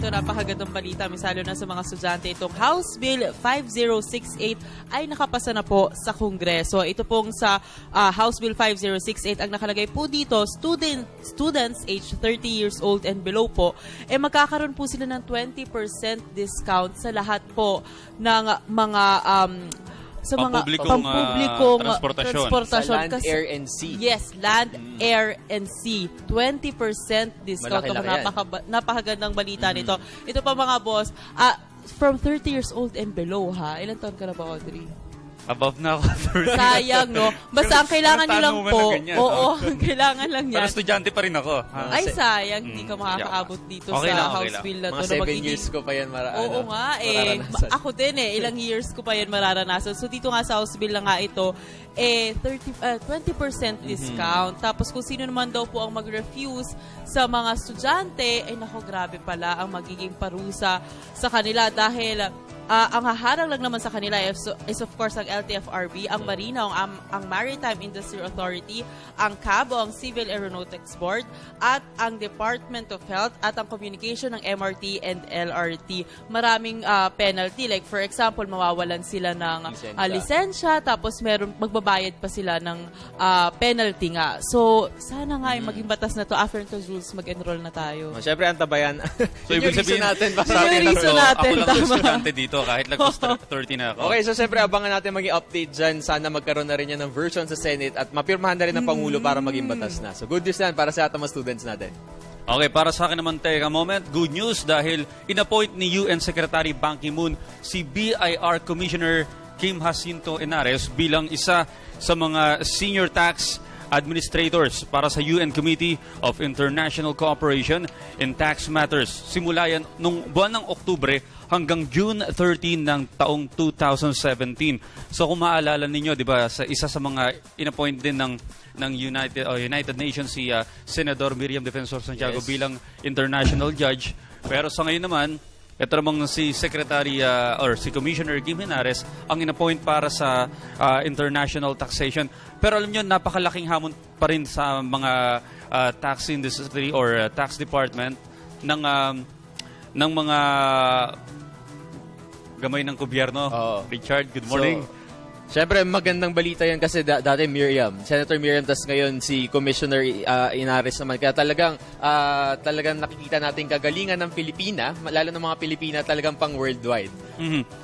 ito, napakagandang balita, misalo na sa mga estudyante. Itong House Bill 5068 ay nakapasa na po sa Kongreso. Ito pong sa House Bill 5068, ang nakalagay po dito, students age 30 years old and below po, magkakaroon po sila ng 20% discount sa lahat po ng mga sa mga pampublikong transportasyon. Sa land, air, and sea. Yes, land, air, and sea. 20% discount. Napakagandang balita nito. Ito pa mga boss, from 30 years old and below, ha? Ilan taon ka na ba, Audrey? Above na ako. Sayang, no? Basta ang kailangan nyo lang po. Oo, ang kailangan lang yan. Pero estudyante pa rin ako. Ay, sayang. Hindi ka makakaabot dito sa House Bill na ito. Mga 7 years ko pa yan Oo nga, ako din ilang years ko pa yan mararanasan. So, dito nga sa House Bill na nga ito, 20% discount. Tapos, kung sino naman daw po ang mag-refuse sa mga estudyante, nako, grabe pala ang magiging parusa sa kanila dahil ang haharang lang naman sa kanila is of course ang LTFRB, ang Marina, ang Maritime Industry Authority, ang CABO, ang Civil Aeronautics Board, at ang Department of Health at ang Communication ng MRT and LRT. Maraming penalty. Like for example, mawawalan sila ng lisensya, tapos magbabayad pa sila ng penalty nga. So, sana nga maging batas na to. After those rules, mag-enroll na tayo. Siyempre, antabayan. So, ibig sabihin natin, natin, ako lang estudyante dito kahit lagos 30 na ako. Okay, so siyempre abangan natin maging update dyan. Sana magkaroon na rin yan ng version sa Senate at mapirmahan na rin ng Pangulo para maging batas na. So good news yan para sa ating mga students natin. Okay, para sa akin naman, take a moment. Good news dahil inappoint ni UN Secretary Ban Ki-moon si BIR Commissioner Kim Jacinto Henares bilang isa sa mga senior tax administrators para sa UN Committee of International Cooperation in Tax Matters. Simula yan nung buwan ng Oktubre hanggang June 13 ng taong 2017. So kung maalala ninyo, 'di ba, sa isa sa mga inappoint din ng United Nations si Senador Miriam Defensor Santiago bilang international judge. Pero sa ngayon naman, ito namang si Secretary or si Commissioner Kim Henares ang inappoint para sa international taxation. Pero alam nyo, napakalaking hamon pa rin sa mga tax industry or tax department ng mga gamay ng gobyerno. Richard, good morning. Siyempre, magandang balita yan kasi dati Senator Miriam, tas ngayon si Commissioner Henares naman. Kaya talagang nakikita natin kagalingan ng Pilipina, lalo ng mga Pilipina talagang pang worldwide.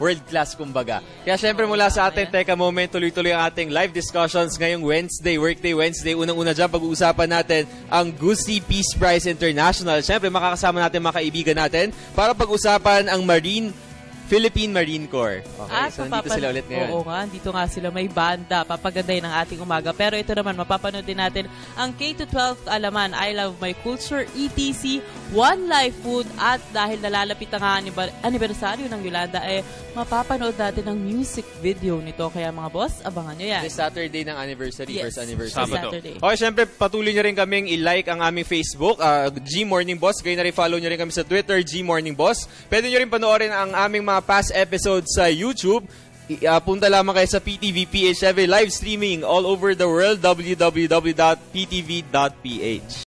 World class, kumbaga. Kaya siyempre mula sa atin, teka moment, tuloy-tuloy ang ating live discussions ngayong Wednesday, Workday Wednesday. Unang-una dyan, pag-uusapan natin ang Gusi Peace Prize International. Siyempre, makakasama natin mga kaibigan natin para pag-usapan ang Philippine Marine Corps. Okay, so nandito sila ulit ngayon. Oo nga, dito nga sila may banda. Papaganday ng ating umaga. Pero ito naman, mapapanood din natin ang K-12 Alaman, I Love My Culture, ETC, One Life Food, at dahil nalalapit ang anibersaryo ng Yolanda, mapapanood natin ang music video nito. Kaya mga boss, abangan nyo yan. This Saturday ng anniversary, yes, first anniversary. Saturday. Okay, syempre, patuloy nyo rin kaming i-like ang aming Facebook, G Morning Boss. Gaya na rin follow nyo rin kami sa Twitter, G Morning Boss. Pwede nyo rin panoorin ang aming mga past episodes sa YouTube. Punta lamang kayo sa PTV PH live streaming all over the world, www.ptv.ph.